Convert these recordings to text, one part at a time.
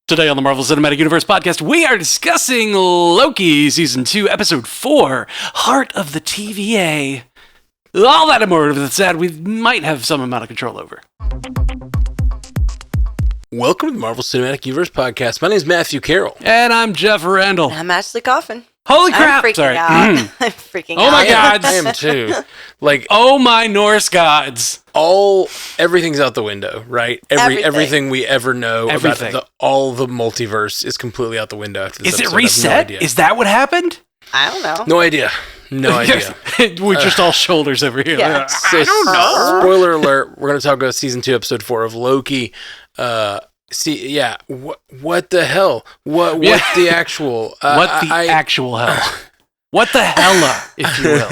Today on the Marvel Cinematic Universe podcast, we are discussing Loki Season 2, Episode 4, Heart of the TVA. All that and more that we might have some amount of control over. Welcome to the Marvel Cinematic Universe podcast. My name is Matthew Carroll. And I'm Jeff Randall. I'm Ashley Coffin. Holy crap! I'm freaking out. I'm freaking out. Oh my gods! I am too. Oh my Norse gods! Everything's out the window, right? Everything we ever know about all the multiverse is completely out the window after this episode. Is it reset? Is that what happened? I don't know. No idea. We're just all shoulders over here. Yeah. I don't know. Spoiler alert, we're going to talk about Season 2, Episode 4 of Loki. What the hell? What the actual... actual hell? What the hella, if you will?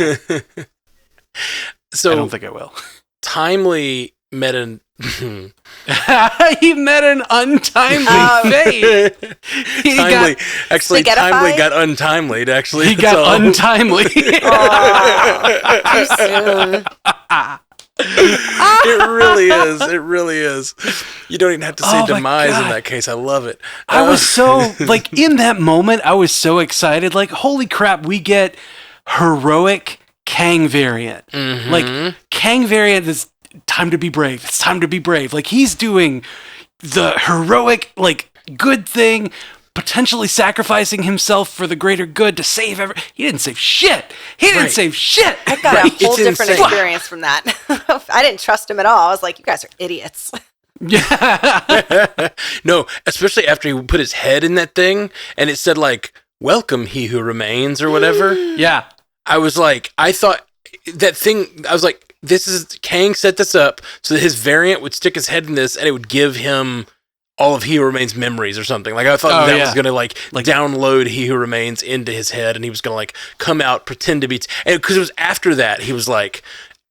So, I don't think I will. Timely met an... He met an untimely fate. Timely got untimely. Actually, he got untimely. Too soon. It really is. You don't even have to say demise in that case. I love it. I was so in that moment. I was so excited. Holy crap! We get heroic Kang variant. Mm-hmm. Kang variant is time to be brave. It's time to be brave. He's doing the heroic, good thing, potentially sacrificing himself for the greater good to save He didn't save shit. I got a whole different experience from that. I didn't trust him at all. I was like, you guys are idiots. Yeah. No, especially after he put his head in that thing and it said welcome he who remains or whatever. Yeah. I thought that thing, Kang set this up so that his variant would stick his head in this and it would give him all of He Who Remains memories or something. I thought was going to download He Who Remains into his head and he was going to come out, pretend to be... And because it was after that, he was like,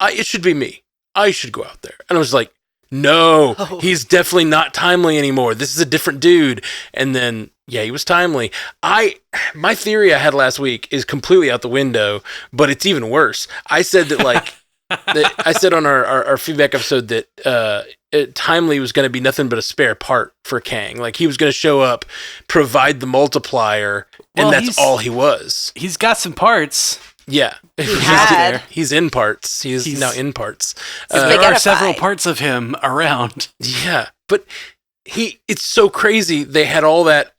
it should be me. I should go out there. And I was like, no, he's definitely not timely anymore. This is a different dude. And then, yeah, he was timely. My theory I had last week is completely out the window, but it's even worse. I said that I said on our feedback episode that timely was going to be nothing but a spare part for Kang. He was going to show up, provide the multiplier, and that's all he was. He's got some parts. Yeah. He's in parts. He's now in parts. There are several parts of him around. Yeah. But it's so crazy. They had all that.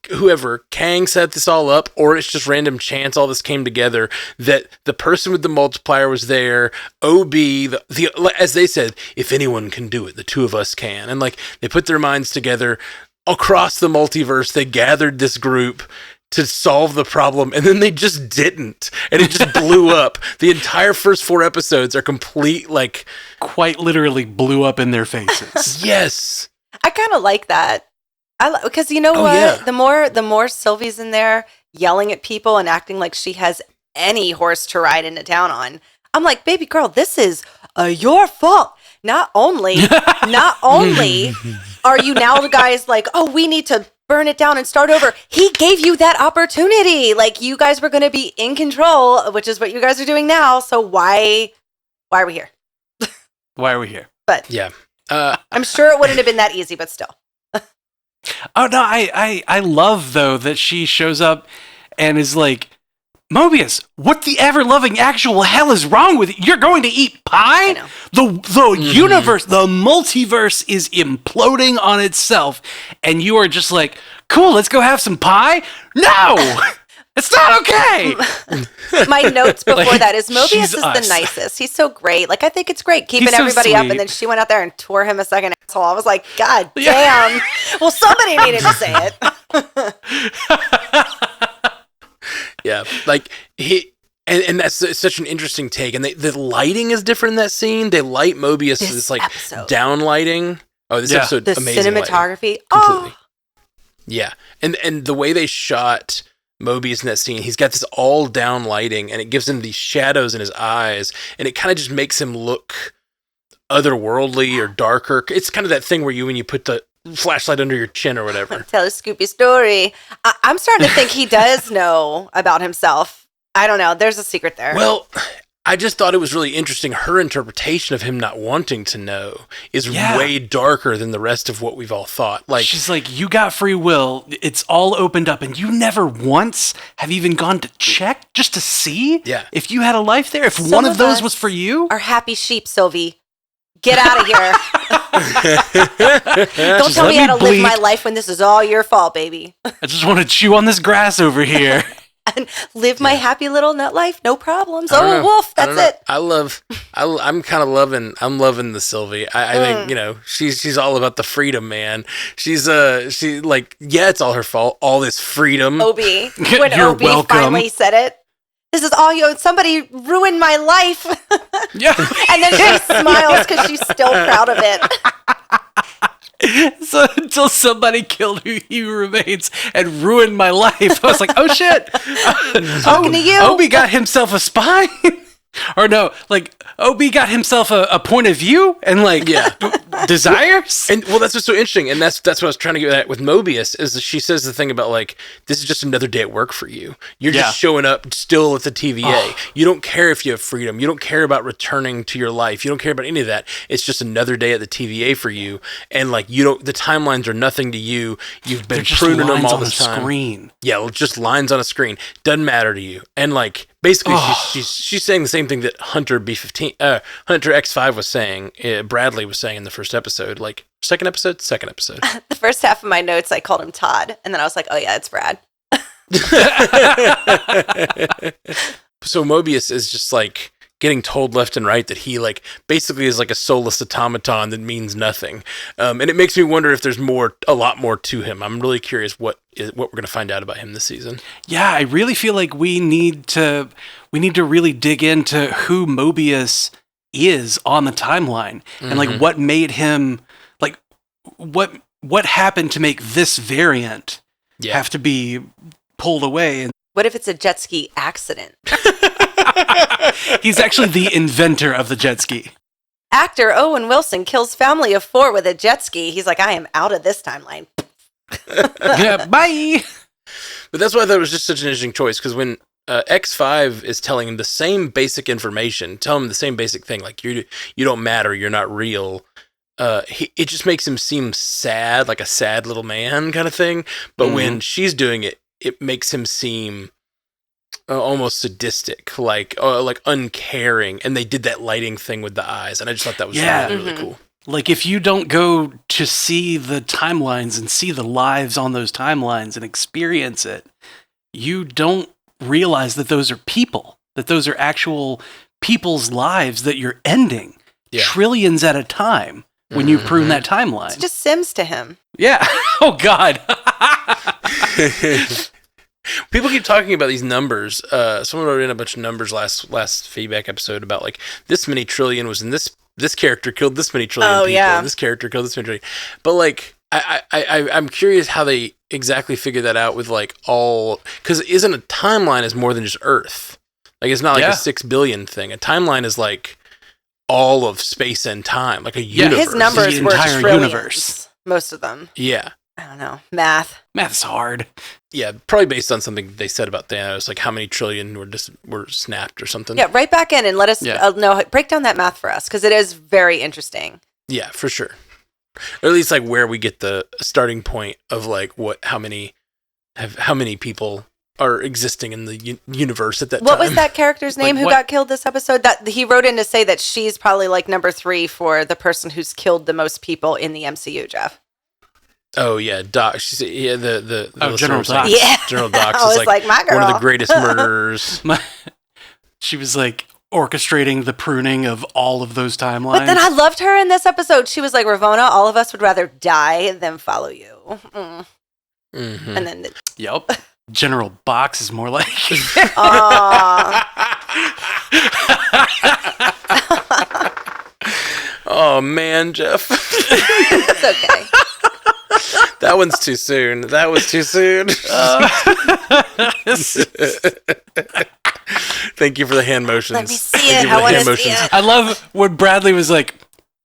Whoever Kang set this all up, or it's just random chance all this came together, that the person with the multiplier was there. OB, as they said, if anyone can do it, the two of us can. And they put their minds together across the multiverse. They gathered this group to solve the problem, and then they just didn't, and it just blew up. The entire first 4 episodes are complete, quite literally blew up in their faces. Yes, I kind of like that. Because you know what? Yeah. The more Sylvie's in there yelling at people and acting like she has any horse to ride into town on, I'm like, baby girl, this is your fault. Not only are you now the guys we need to burn it down and start over. He gave you that opportunity. You guys were going to be in control, which is what you guys are doing now. So why are we here? Why are we here? But yeah, I'm sure it wouldn't have been that easy, but still. Oh no, I love though that she shows up and is like, Mobius, what the ever-loving actual hell is wrong with you? You're going to eat pie? The universe, the multiverse is imploding on itself, and you are just like, cool, let's go have some pie? No! It's not okay! My notes before that is Mobius is the nicest. He's so great. I think it's great keeping everybody up, and then she went out there and tore him a second asshole. I was like, God damn. Well, somebody needed to say it. Yeah, and that's such an interesting take. And the lighting is different in that scene. They light Mobius with this down lighting. Oh, this episode, the amazing cinematography. Lighting. Completely. Yeah, and the way they shot Mobius in that scene, he's got this all down lighting, and it gives him these shadows in his eyes, and it kind of just makes him look otherworldly or darker. It's kind of that thing where when you put the flashlight under your chin or whatever. Tell a Scoopy story. I'm starting to think he does know about himself. I don't know. There's a secret there. Well, I just thought it was really interesting. Her interpretation of him not wanting to know is way darker than the rest of what we've all thought. Like, she's like, you got free will. It's all opened up, and you never once have even gone to check just to see if you had a life there. If Some one of those was for you, are happy sheep, Sylvie. Get out of here. Don't tell me how to live my life when this is all your fault, baby. I just want to chew on this grass over here. And live my happy little nut life, no problems. Oh, wolf, that's it. I'm loving the Sylvie. I think, you know, she's all about the freedom, man. She like, it's all her fault. All this freedom. Obi, when Obi finally said it, this is all you. Somebody ruined my life. Yeah. And then she smiles because she's still proud of it. So until somebody killed who he remains and ruined my life, I was like, oh shit. Talking to you. Obi got himself a spy. Or no, like Obi got himself a point of view and like desires. And well, that's what's so interesting. And that's what I was trying to get at with Mobius is that she says the thing about like, this is just another day at work for you. You're just showing up still at the TVA. You don't care if you have freedom. You don't care about returning to your life. You don't care about any of that. It's just another day at the TVA for you. And like, the timelines are nothing to you. You've been pruning them all this time. Screen. Yeah, just lines on a screen. Doesn't matter to you. And like, basically, she's saying the same thing that Hunter X5 was saying. Bradley was saying in the first episode. Like, second episode. The first half of my notes, I called him Todd, and then I was like, oh yeah, it's Brad. So Mobius is just like getting told left and right that he like basically is like a soulless automaton that means nothing. And it makes me wonder if there's a lot more to him. I'm really curious what we're going to find out about him this season. Yeah, I really feel like we need to really dig into who Mobius is on the timeline and like what made him like what happened to make this variant have to be pulled away. And what if it's a jet ski accident? He's actually the inventor of the jet ski. Actor Owen Wilson kills family of 4 with a jet ski. He's like, I am out of this timeline. Yeah, bye. But that's why I thought it was just such an interesting choice, because when X5 is telling him the same basic information, tell him the same basic thing, like you don't matter, you're not real. It just makes him seem sad, like a sad little man kind of thing. But when she's doing it, it makes him seem almost sadistic, like uncaring. And they did that lighting thing with the eyes, and I just thought that was really cool. Like, if you don't go to see the timelines and see the lives on those timelines and experience it, you don't realize that those are people, that those are actual people's lives that you're ending trillions at a time when you prune that timeline. It's just Sims to him. Yeah. Oh, God. People keep talking about these numbers. Someone wrote in a bunch of numbers last feedback episode about, like, this many trillion was in this character killed this many trillion people. Yeah. And this character killed this many trillion. But like, I'm curious how they exactly figure that out with like all, because isn't a timeline is more than just Earth. Like, it's not like a 6 billion thing. A timeline is like all of space and time, like a universe. His numbers were trillions, most of them. Yeah. I don't know. Math's hard. Yeah, probably based on something they said about Thanos, like how many trillion were snapped or something. Yeah, write back in and let us know. Break down that math for us, because it is very interesting. Yeah, for sure. Or at least like where we get the starting point of like how many people are existing in the universe at that time. What was that character's name who got killed this episode? That he wrote in to say that she's probably like number 3 for the person who's killed the most people in the MCU, Jeff. Oh yeah, Doc. She said, the General Doc. Yeah, General Doc is like my girl. One of the greatest murderers. She was like orchestrating the pruning of all of those timelines. But then I loved her in this episode. She was like, Ravonna, all of us would rather die than follow you. And then yep. General Box is more like Oh man, Jeff. It's okay. That one's too soon. That was too soon. Thank you for the hand motions. Let me see it. I want to see it. I love when Bradley was like,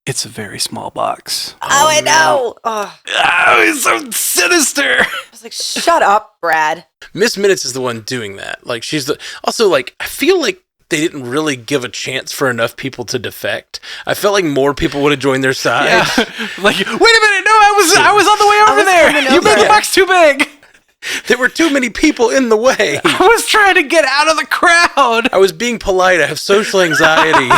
it's a very small box. Oh, I know. Oh, he's so sinister. I was like, shut up, Brad. Miss Minutes is the one doing that. Like, she's also like, I feel like they didn't really give a chance for enough people to defect. I felt like more people would have joined their side. Yeah. Like, wait a minute, no, I was on the way over there. You made the box too big. There were too many people in the way. I was trying to get out of the crowd. I was being polite. I have social anxiety.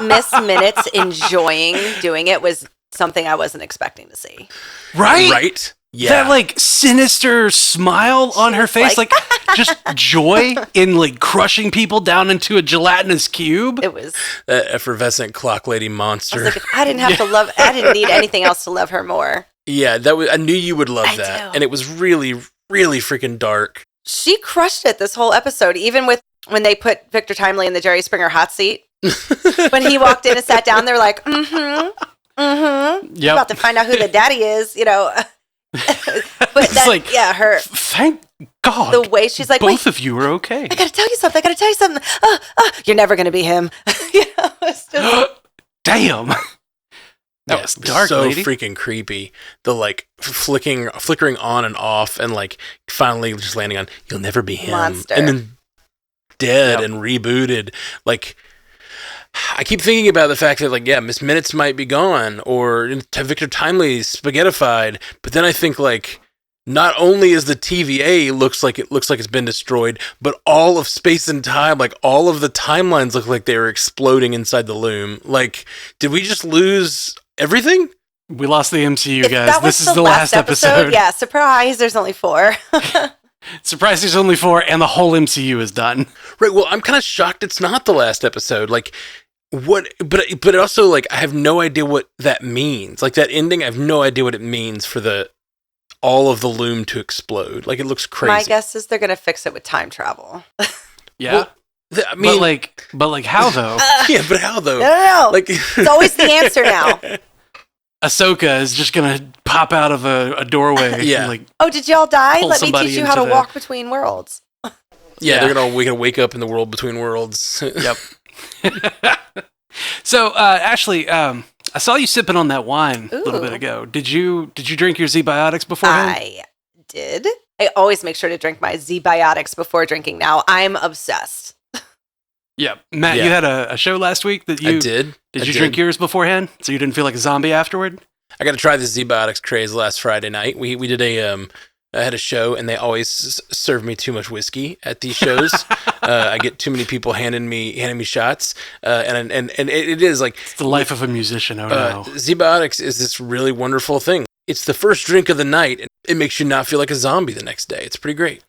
Miss Minutes enjoying doing it was something I wasn't expecting to see. Right? Right? Yeah. That, like, sinister smile on her face. Like just joy in, like, crushing people down into a gelatinous cube. It was... That effervescent clock lady monster. I was like, I didn't need anything else to love her more. Yeah, I knew you would love that. And it was really, really freaking dark. She crushed it this whole episode, even with when they put Victor Timely in the Jerry Springer hot seat. When he walked in and sat down, they're like, Yep. About to find out who the daddy is, you know. But it's like, her. Thank God. The way she's like, both of you are okay. I gotta tell you something. You're never gonna be him. You know, it's just... Damn. That was dark, so lady. freaking creepy. The like flickering on and off, and like finally just landing on "You'll never be him," Monster. and then dead and rebooted. Like I keep thinking about the fact that like Miss Minutes might be gone, or Victor Timely's spaghettified. But then I think like not only is the TVA looks like it's been destroyed, but all of space and time, like all of the timelines look like they were exploding inside the loom. Like, did we just lose everything? We lost the MCU, guys. That was this is the last episode. Yeah, surprise, there's only 4. Surprise, there's only 4, and the whole MCU is done. Right, well, I'm kind of shocked it's not the last episode. Like, what, but also, like, I have no idea what that means. Like, that ending, I have no idea what it means for all of the loom to explode. Like, it looks crazy. My guess is they're going to fix it with time travel. Yeah. Well, I mean, but like how though? Yeah, but how though? No. Like, it's always the answer now. Ahsoka is just gonna pop out of a doorway. Yeah. And, like, oh, did y'all die? pull Let me somebody teach you how into to walk between worlds. yeah, they're gonna wake up in the world between worlds. Yep. So, Ashley, I saw you sipping on that wine a little bit ago. Did you drink your Z-Biotics beforehand? I did. I always make sure to drink my Z-Biotics before drinking now. I'm obsessed. Yeah. Matt, you had a show last week that you... I did. Did you drink yours beforehand? So you didn't feel like a zombie afterward? I got to try the Z-Biotics craze last Friday night. We did I had a show, and they always serve me too much whiskey at these shows. I get too many people handing me shots, and it is like... It's the life of a musician, oh no. Z-Biotics is this really wonderful thing. It's the first drink of the night, and it makes you not feel like a zombie the next day. It's pretty great.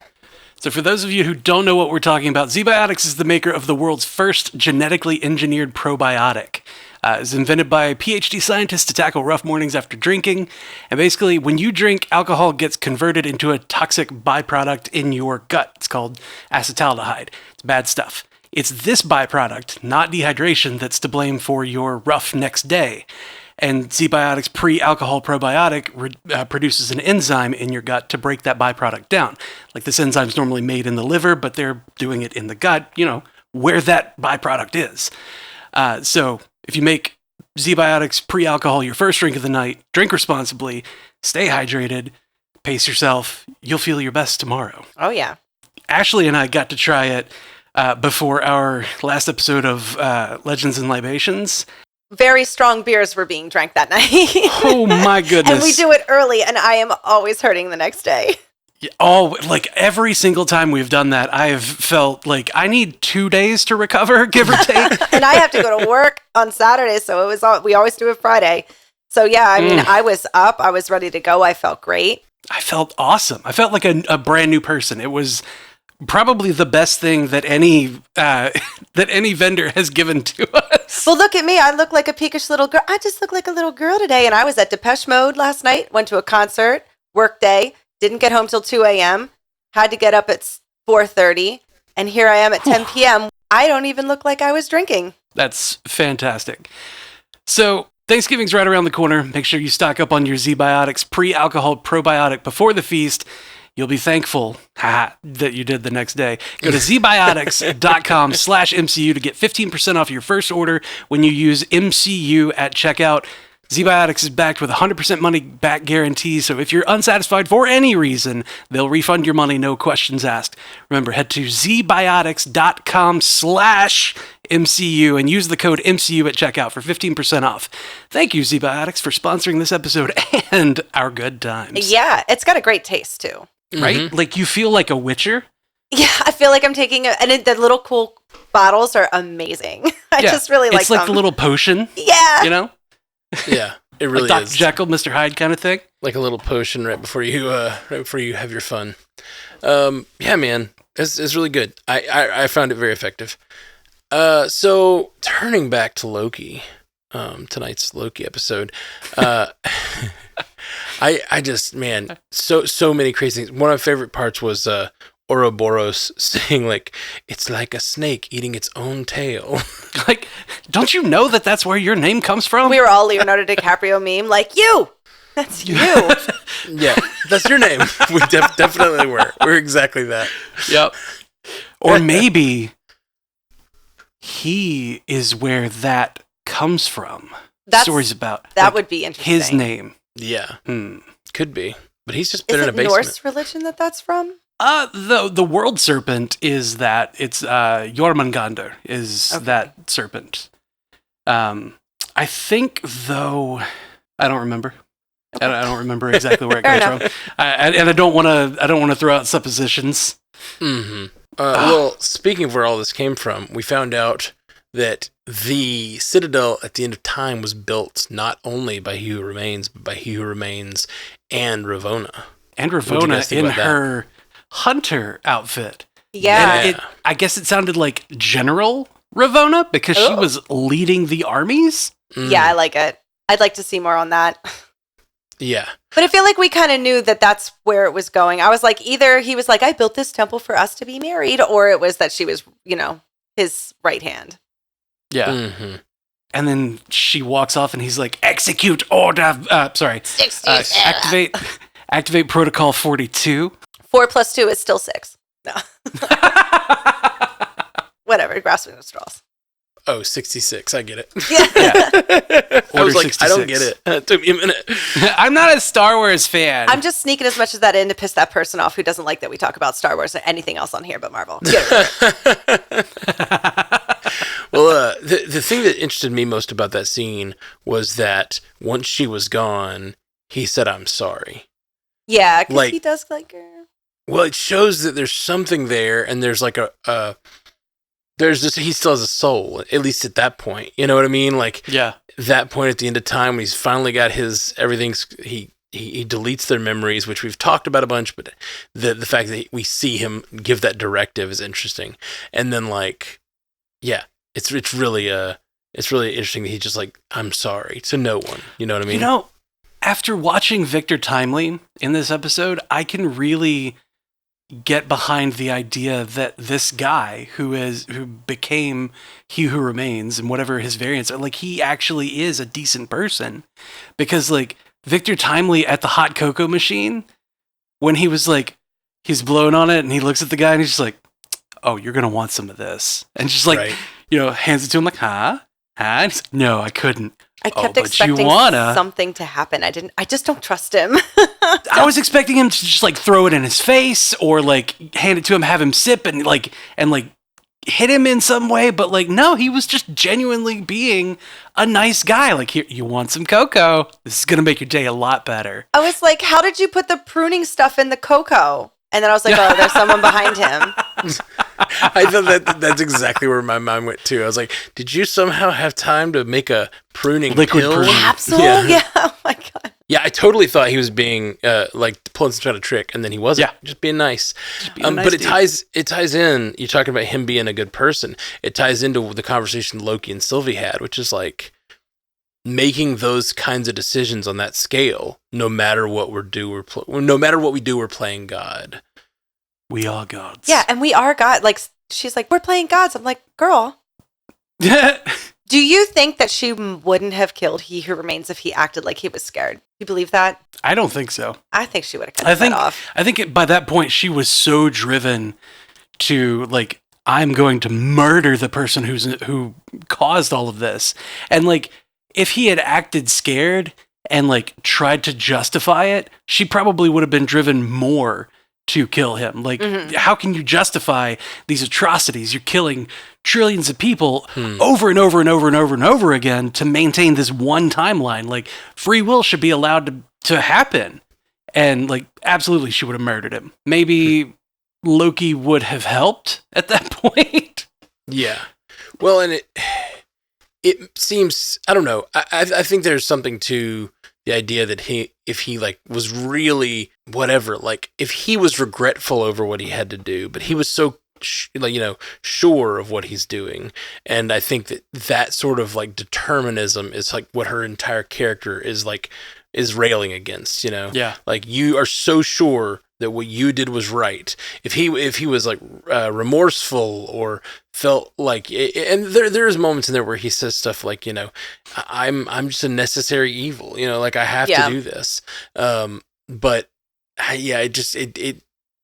So for those of you who don't know what we're talking about, Z-Biotics is the maker of the world's first genetically engineered probiotic. It was invented by PhD scientists to tackle rough mornings after drinking. And basically, when you drink, alcohol gets converted into a toxic byproduct in your gut. It's called acetaldehyde. It's bad stuff. It's this byproduct, not dehydration, that's to blame for your rough next day. And Z-Biotics pre-alcohol probiotic produces an enzyme in your gut to break that byproduct down. Like this enzyme's normally made in the liver, but they're doing it in the gut, where that byproduct is. So if you make Z-Biotics pre-alcohol your first drink of the night, drink responsibly, stay hydrated, pace yourself, you'll feel your best tomorrow. Oh, yeah. Ashley and I got to try it before our last episode of Legends and Libations. Very strong beers were being drank that night. Oh my goodness. And we do it early, and I am always hurting the next day. Like every single time we've done that, I've felt like I need 2 days to recover, give or take. And I have to go to work on Saturday, so we always do it Friday. So yeah, I mean, I was up, I was ready to go, I felt great. I felt awesome. I felt like a brand new person. It was probably the best thing that any vendor has given to us. Well, look at me. I look like a peakish little girl. I just look like a little girl today. And I was at Depeche Mode last night, went to a concert, work day, didn't get home till 2 a.m., had to get up at 4:30, and here I am at 10 p.m. I don't even look like I was drinking. That's fantastic. So Thanksgiving's right around the corner. Make sure you stock up on your Z-Biotics pre-alcohol probiotic before the feast. You'll be thankful that you did the next day. Go to zbiotics.com/MCU to get 15% off your first order when you use MCU at checkout. ZBiotics is backed with a 100% money back guarantee, so if you're unsatisfied for any reason, they'll refund your money, no questions asked. Remember, head to zbiotics.com/MCU and use the code MCU at checkout for 15% off. Thank you, ZBiotics, for sponsoring this episode and our good times. Yeah, it's got a great taste, too. Right? Mm-hmm. Like, you feel like a Witcher. Yeah, I feel like I'm taking and the little cool bottles are amazing. I just really like them. It's like the little potion. Yeah. You know? Yeah, it really like is. Dr. Jekyll, Mr. Hyde kind of thing. Like a little potion right before you have your fun. Yeah, man, it's really good. I found it very effective. So turning back to Loki, tonight's Loki episode, I just, man, so many crazy things. One of my favorite parts was Ouroboros saying, like, it's like a snake eating its own tail. Like, don't you know that that's where your name comes from? We were all Leonardo DiCaprio meme, like, you! That's you! Yeah, that's your name. We definitely were. We're exactly that. Yep. Or maybe he is where that comes from. Stories about that, like, would be interesting. His name. Yeah. Could be. But he's just been in a basement. Is it Norse religion that's from? The world serpent is that. It's Jormungandr is that serpent. I think, though, I don't remember. Okay. I don't remember exactly where it comes from. And I don't want to throw out suppositions. Mm-hmm. Well, speaking of where all this came from, we found out that the Citadel at the end of time was built not only by He Who Remains, but by He Who Remains and Ravonna. And Ravonna in her hunter outfit. Yeah. And I guess it sounded like General Ravonna because she was leading the armies. Yeah, I like it. I'd like to see more on that. Yeah. But I feel like we kind of knew that that's where it was going. I was like, either he was like, I built this temple for us to be married, or it was that she was, his right hand. Yeah. Mm-hmm. And then she walks off and he's like, execute order. Activate protocol 42. 4 + 2 is still 6. No. Whatever, grasping at straws. Oh, 66. I get it. Yeah. I was like, 66. I don't get it. It took me a minute. I'm not a Star Wars fan. I'm just sneaking as much as that in to piss that person off who doesn't like that we talk about Star Wars or anything else on here but Marvel. Well, the thing that interested me most about that scene was that once she was gone, he said, I'm sorry. Yeah, because he does like her. Well, it shows that there's something there, and there's like he still has a soul, at least at that point. You know what I mean? Like, that point at the end of time when he's finally got his everything's he deletes their memories, which we've talked about a bunch, but the fact that we see him give that directive is interesting. And then it's really interesting that he's just like, I'm sorry to no one. You know what I mean? After watching Victor Timely in this episode, I can really get behind the idea that this guy who became He Who Remains and whatever his variants are, like, he actually is a decent person. Because, like, Victor Timely at the hot cocoa machine, when he was like, he's blowing on it and he looks at the guy and he's just like, oh, you're going to want some of this. And just like, hands it to him like, huh? And he's like, no, I couldn't. I kept expecting something to happen. I just don't trust him. I was expecting him to just like throw it in his face or like hand it to him, have him sip and hit him in some way. But like, no, he was just genuinely being a nice guy. Like, here, you want some cocoa? This is going to make your day a lot better. I was like, how did you put the pruning stuff in the cocoa? And then I was like, oh, there's someone behind him. I thought that's exactly where my mind went too. I was like, did you somehow have time to make a pruning liquid pill? Capsule? Yeah. Oh my God. Yeah, I totally thought he was being pulling some kind of trick, and then he wasn't. Yeah. Just being nice. But it ties in. You're talking about him being a good person. It ties into the conversation Loki and Sylvie had, which is like making those kinds of decisions on that scale. No matter what we do, we're playing God. We are gods. Yeah, and we are God. Like, she's like, we're playing gods. I'm like, girl. Do you think that she wouldn't have killed He Who Remains if he acted like he was scared? You believe that? I don't think so. I think she would have cut his head off. I think by that point, she was so driven to, like, I'm going to murder the person who caused all of this. And, like, if he had acted scared and like tried to justify it, she probably would have been driven more to kill him. Like, how can you justify these atrocities? You're killing trillions of people over and over and over and over and over again to maintain this one timeline. Like, free will should be allowed to happen. And like, absolutely, she would have murdered him. Maybe Loki would have helped at that point. Yeah. Well, and it seems, I don't know. I think there's something to the idea that if he like was really whatever, like if he was regretful over what he had to do, but he was so sure of what he's doing. And I think that sort of like determinism is like what her entire character is railing against, Yeah. Like you are so sure that what you did was right. If he was like remorseful or felt like, and there's moments in there where he says stuff like, I'm just a necessary evil, like I have to do this. But yeah,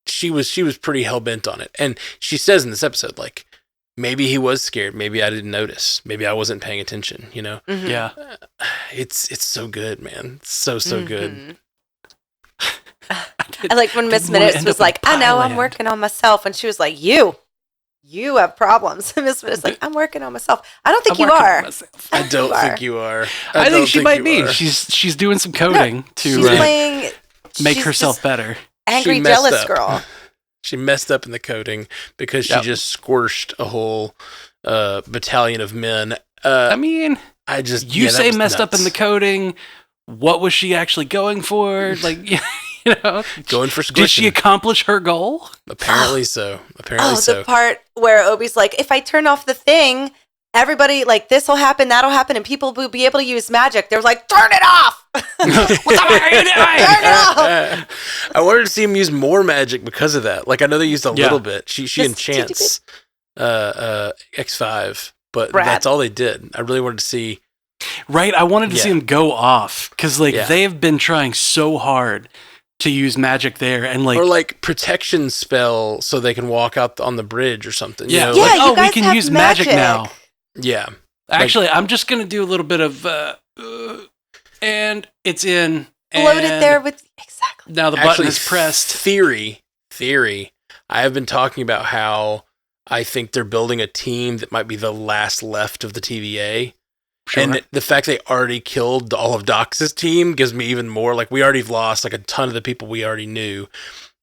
she was pretty hell bent on it. And she says in this episode, like, maybe he was scared. Maybe I didn't notice. Maybe I wasn't paying attention, Yeah. It's so good, man. So good. I like when Miss Minutes was like, I know, I'm working on myself. And she was like, you have problems. Miss Minutes like, I'm working on myself. I don't think you are. I don't think you are. I think she might be. She's doing some coding to make herself better. Angry, jealous girl. She messed up in the coding because she just squished a whole battalion of men. You say messed up in the coding. What was she actually going for? Like, going for squishing. Did she accomplish her goal? Apparently so. The part where Obi's like, if I turn off the thing, everybody, like, this will happen, that'll happen, and people will be able to use magic. They're like, turn it off! What the fuck are you doing? Turn it off! I wanted to see him use more magic because of that. Like, I know they used a little bit. She enchants X5, but that's all they did. I really wanted to see... Right, I wanted to see him go off, because, like, they've been trying so hard to use magic there, and like... Or, like, protection spell so they can walk out on the bridge or something. Yeah, we can use magic now. Yeah. Actually, I'm just going to do a little bit of... and it's in... Load it there with... Exactly. Now the button is pressed. Theory. I have been talking about how I think they're building a team that might be the last left of the TVA. Sure. And the fact they already killed all of Dox's team gives me even more. Like, we already lost like a ton of the people we already knew.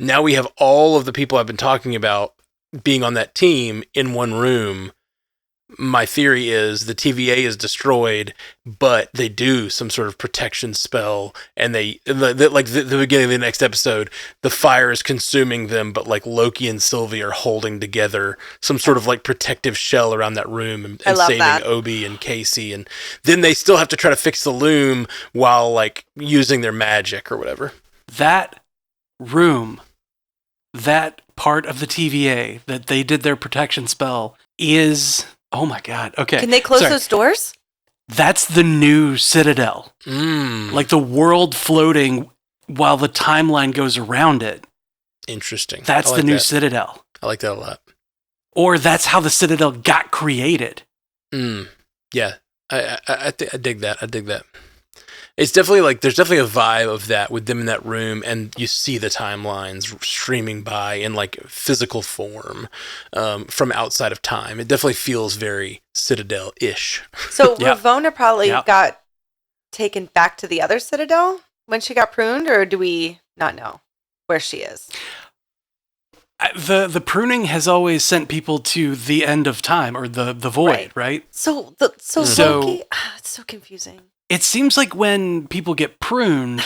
Now we have all of the people I've been talking about being on that team in one room. My theory is the TVA is destroyed, but they do some sort of protection spell, and like the beginning of the next episode, the fire is consuming them, but like Loki and Sylvie are holding together some sort of like protective shell around that room and saving Obi and Casey, and then they still have to try to fix the loom while like using their magic or whatever. That room, that part of the TVA that they did their protection spell is... Oh my God. Okay. Can they close those doors? That's the new Citadel. Like the world floating while the timeline goes around it. Interesting. That's the new Citadel. I like that a lot. Or that's how the Citadel got created. Yeah. I dig that. I dig that. It's definitely like, there's definitely a vibe of that with them in that room, and you see the timelines streaming by in like physical form from outside of time. It definitely feels very Citadel-ish. So Ravonna probably got taken back to the other Citadel when she got pruned, or do we not know where she is? The pruning has always sent people to the end of time, or the void, right? So Loki, it's so confusing. It seems like when people get pruned,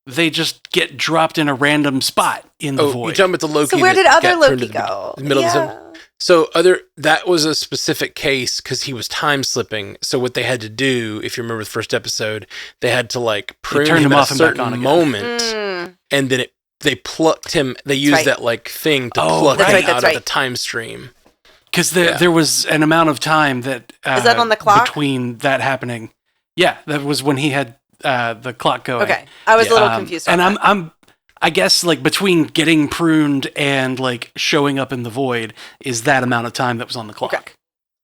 they just get dropped in a random spot in the void. You're talking about the Loki. So where did other Loki go? That was a specific case because he was time slipping. So what they had to do, if you remember the first episode, they had to like prune him at a certain moment, and then they plucked him. They used that like thing to pluck him out of the time stream. Because there was an amount of time that is that on the clock between that happening. Yeah, that was when he had the clock going. Okay, I was a little confused. And I guess like between getting pruned and like showing up in the void is that amount of time that was on the clock. Okay.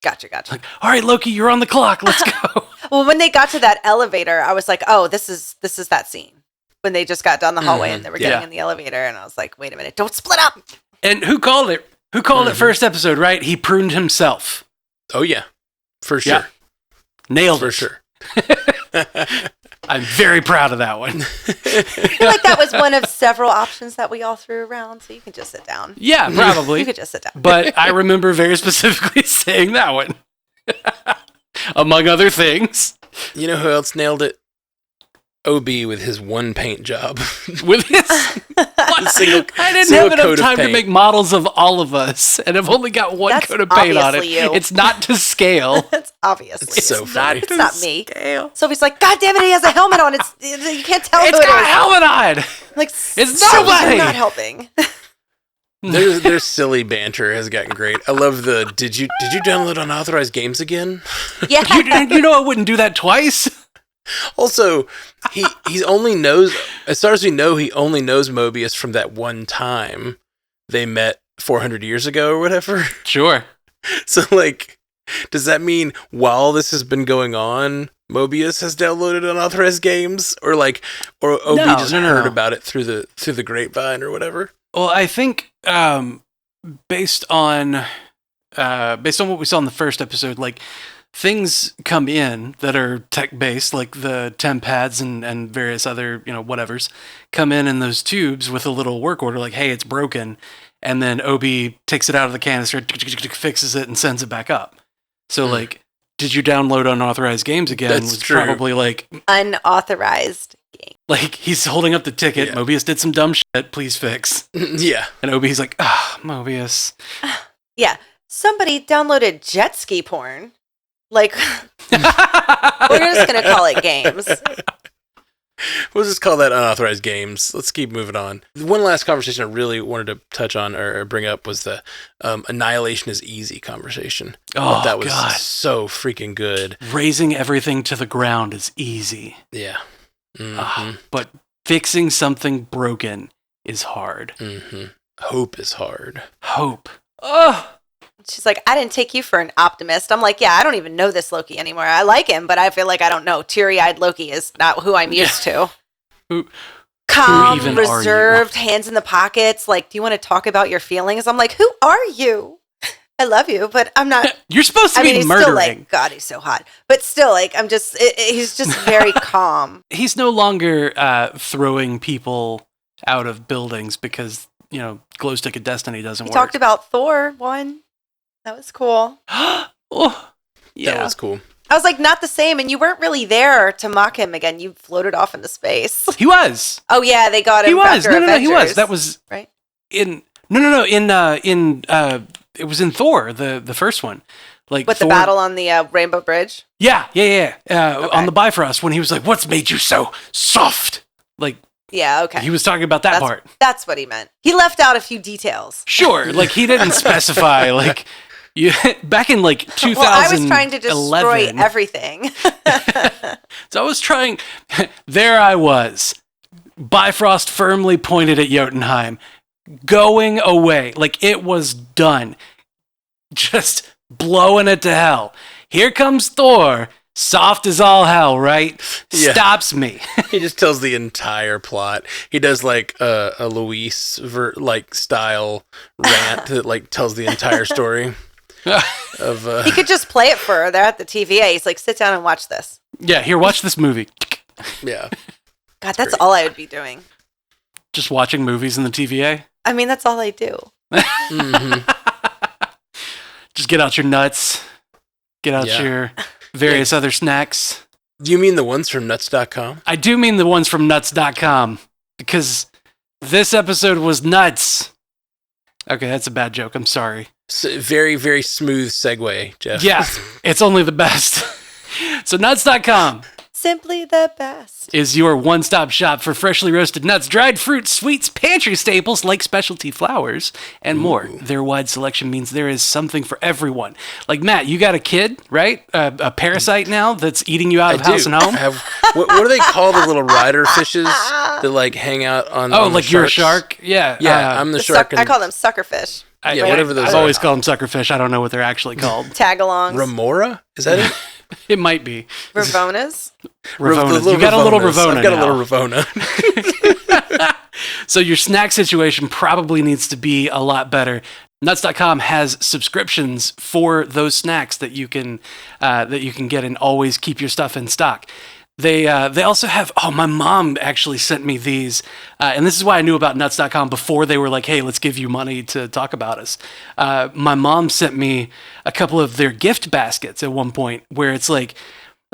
Gotcha. Like, all right, Loki, you're on the clock. Let's go. Well, when they got to that elevator, I was like, oh, this is that scene. When they just got down the hallway and they were getting in the elevator, and I was like, wait a minute, don't split up. And who called it? Who called it first episode, right? He pruned himself. Oh, yeah. For sure. Yeah. Nailed it. For sure. I'm very proud of that one. I feel like that was one of several options that we all threw around, so you can just sit down. Yeah, probably. You could just sit down. But I remember very specifically saying that one. Among other things. You know who else nailed it? OB with his one paint job. With his I didn't have enough time to make models of all of us, and I've only got one coat of paint on it. You. It's not to scale. That's obviously. It's so funny. It's not me. Sophie's like, God damn it, he has a helmet on. You can't tell it's who it is. Got a helmet on. Like, it's nobody. Not helping. Their silly banter has gotten great. I love the, did you download unauthorized games again? Yeah. you know I wouldn't do that twice. Also, he only knows, as far as we know, he only knows Mobius from that one time they met 400 years ago or whatever. Sure. So, like, does that mean while this has been going on, Mobius has downloaded unauthorized games, or OB just heard about it through the grapevine or whatever? Well, I think based on what we saw in the first episode, like, things come in that are tech-based, like the temp pads and various other, whatevers, come in those tubes with a little work order, like, hey, it's broken, and then OB takes it out of the canister, fixes it, and sends it back up. So, like, did you download unauthorized games again? That's true. Probably, like... Unauthorized game. Like, he's holding up the ticket, Mobius did some dumb shit, please fix. Yeah. And OB's like, Mobius. Yeah. Somebody downloaded jet ski porn. Like, we're just going to call it games. We'll just call that unauthorized games. Let's keep moving on. One last conversation I really wanted to touch on or bring up was the annihilation is easy conversation. Oh, that was God. So freaking good. Raising everything to the ground is easy. Yeah. Mm-hmm. But fixing something broken is hard. Mm-hmm. Hope is hard. Hope. Oh. She's like, I didn't take you for an optimist. I'm like, yeah, I don't even know this Loki anymore. I like him, but I feel like I don't know. Teary-eyed Loki is not who I'm used to. Calm, reserved, hands in the pockets. Like, do you want to talk about your feelings? I'm like, who are you? I love you, but I'm not. You're supposed to be he's murdering. Still like, God, he's so hot. But still, like, he's just very calm. He's no longer throwing people out of buildings because, glow stick of destiny doesn't work. He talked about Thor 1. That was cool. Oh, yeah. That was cool. I was like, not the same, and you weren't really there to mock him again. You floated off into space. He was. Oh yeah, they got him. He was. After No, he was. That was right. It was in Thor, the first one. Like, with Thor, the battle on the Rainbow Bridge. Yeah. Okay. On the Bifrost, when he was like, "What's made you so soft?" Like. Yeah, okay. He was talking about that part. That's what he meant. He left out a few details. Sure, like he didn't specify. Like, back in like 2011. Well, I was trying to destroy everything. So I was trying. There I was. Bifrost firmly pointed at Jotunheim, going away. Like it was done. Just blowing it to hell. Here comes Thor. Soft as all hell, right? Yeah. Stops me. He just tells the entire plot. He does like a Luis style rant that like tells the entire story. He could just play it for her. They're at the TVA. He's like, sit down and watch this. Yeah, here, watch this movie. Yeah. God, that's all I would be doing. Just watching movies in the TVA? I mean, that's all I do. Mm-hmm. Just get out your nuts. Get out your various other snacks. Do you mean the ones from nuts.com? I do mean the ones from nuts.com because this episode was nuts. Okay, that's a bad joke. I'm sorry. Very, very smooth segue, Jeff. Yeah, it's only the best. So nuts.com. Simply the best. Is your one-stop shop for freshly roasted nuts, dried fruits, sweets, pantry staples like specialty flours, and more. Their wide selection means there is something for everyone. Like, Matt, you got a kid, right? A parasite now that's eating you out of house and home? What do they call the little rider fishes that, like, hang out on like the you're a shark? Yeah. Yeah, I'm the shark. I call them sucker fish. whatever those I've are. always called them suckerfish. I don't know what they're actually called. Tagalongs. Remora? Is that it? It might be. Ravonas. Ravonas. You got a little Ravona. I've got a little Ravona. So your snack situation probably needs to be a lot better. Nuts.com has subscriptions for those snacks that you can get and always keep your stuff in stock. They also have, my mom actually sent me these, and this is why I knew about Nuts.com before they were like, hey, let's give you money to talk about us. My mom sent me a couple of their gift baskets at one point where it's like,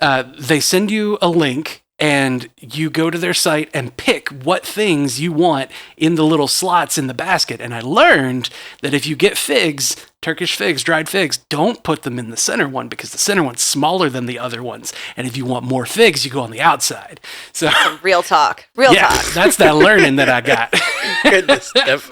they send you a link and you go to their site and pick what things you want in the little slots in the basket. And I learned that if you get figs, Turkish figs, dried figs, don't put them in the center one because the center one's smaller than the other ones. And if you want more figs, you go on the outside. So real talk. Real talk. That's that learning that I got. Goodness, Steph.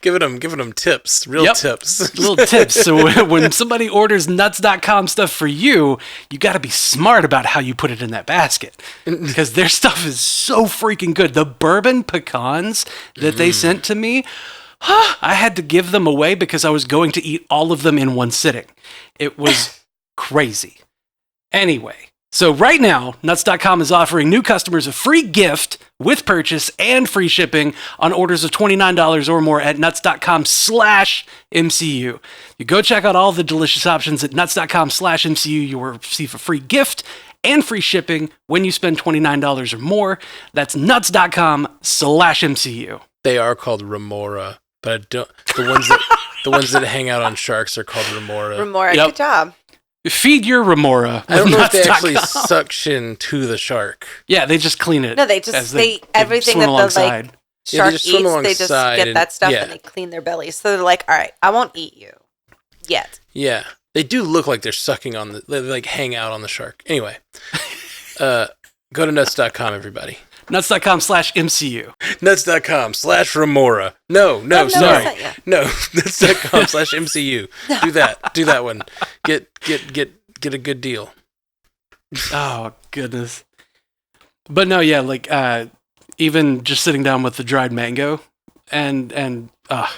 Giving them tips. Real tips. Little tips. So when somebody orders nuts.com stuff for you, you got to be smart about how you put it in that basket because their stuff is so freaking good. The bourbon pecans that they sent to me, I had to give them away because I was going to eat all of them in one sitting. It was crazy. Anyway, so right now, Nuts.com is offering new customers a free gift with purchase and free shipping on orders of $29 or more at nuts.com/MCU. You go check out all the delicious options at nuts.com/MCU. You will receive a free gift and free shipping when you spend $29 or more. That's nuts.com/MCU. They are called Remora. But I don't. The ones that hang out on sharks are called Remora. Remora, good job. Feed your Remora. I don't know if they actually suction to the shark. Yeah, they just clean it. No, they just everything that the shark eats, they just get that stuff and they clean their bellies. So they're like, all right, I won't eat you yet. Yeah, they do look like they're sucking on they like hang out on the shark. Anyway, go to nuts.com, everybody. Nuts.com/MCU. Nuts.com/Remora. No, sorry. No, nuts.com/MCU. Do that one. Get a good deal. Oh, goodness. But no, yeah, like, even just sitting down with the dried mango and I